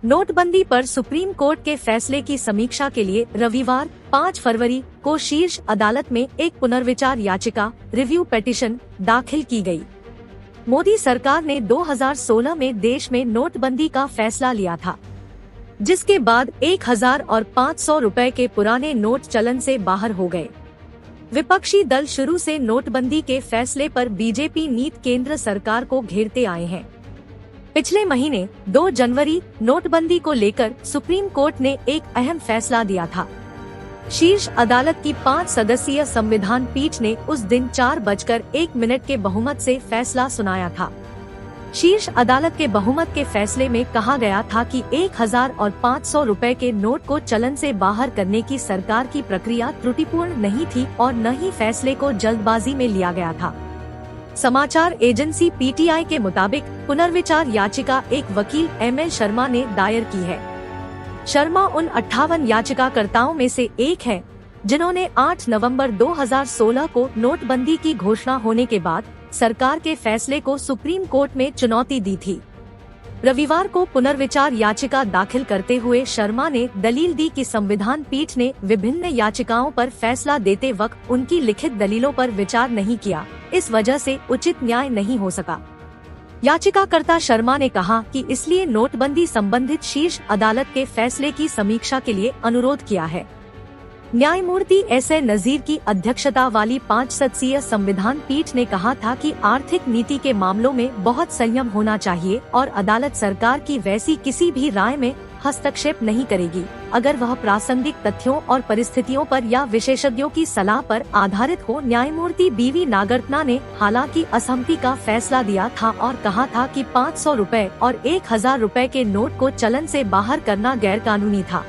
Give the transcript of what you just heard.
नोटबंदी पर supreme court के फैसले की समीक्षा के लिए रविवार 5 फरवरी को शीर्ष अदालत में एक पुनर्विचार याचिका रिव्यू पिटीशन दाखिल की गई। मोदी सरकार ने 2016 में देश में नोटबंदी का फैसला लिया था, जिसके बाद 1000 और 500 रुपए के पुराने नोट चलन से बाहर हो गए। विपक्षी दल शुरू से नोटबंदी के फैसले पर बीजेपी नीति केंद्र सरकार को घेरते आए हैं। पिछले महीने 2 जनवरी नोटबंदी को लेकर सुप्रीम कोर्ट ने एक अहम फैसला दिया था। शीर्ष अदालत की 5 सदस्यीय संविधान पीठ ने उस दिन 4:01 के बहुमत से फैसला सुनाया था। शीर्ष अदालत के बहुमत के फैसले में कहा गया था कि 1000 और 500 रुपए के नोट को चलन से बाहर करने की सरकार की प्रक्रिया त्रुटिपूर्ण नहीं थी और न ही फैसले को जल्दबाजी में लिया गया था। समाचार एजेंसी पीटीआई के मुताबिक पुनर्विचार याचिका एक वकील एमएल शर्मा ने दायर की है। शर्मा उन 58 याचिकाकर्ताओं में से एक है जिन्होंने 8 नवंबर 2016 को नोटबंदी की घोषणा होने के बाद सरकार के फैसले को सुप्रीम कोर्ट में चुनौती दी थी। रविवार को पुनर्विचार याचिका दाखिल करते हुए शर्मा ने दलील दी कि संविधान पीठ ने विभिन्न याचिकाओं पर फैसला देते वक्त उनकी लिखित दलीलों पर विचार नहीं किया, इस वजह से उचित न्याय नहीं हो सका। याचिकाकर्ता शर्मा ने कहा कि इसलिए नोटबंदी संबंधित शीर्ष अदालत के फैसले की समीक्षा के लिए अनुरोध किया है। न्यायमूर्ति एस.ए. नजीर की अध्यक्षता वाली 5 सदस्यीय संविधान पीठ ने कहा था कि आर्थिक नीति के मामलों में बहुत संयम होना चाहिए और अदालत सरकार की वैसी किसी भी राय में हस्तक्षेप नहीं करेगी अगर वह प्रासंगिक तथ्यों और परिस्थितियों पर या विशेषज्ञों की सलाह पर आधारित हो। न्यायमूर्ति बीवी नागरत्ना ने हालांकि असहमति का फैसला दिया था और कहा था कि 500 रुपए और 1000 रुपए के नोट को चलन से बाहर करना गैर कानूनी था।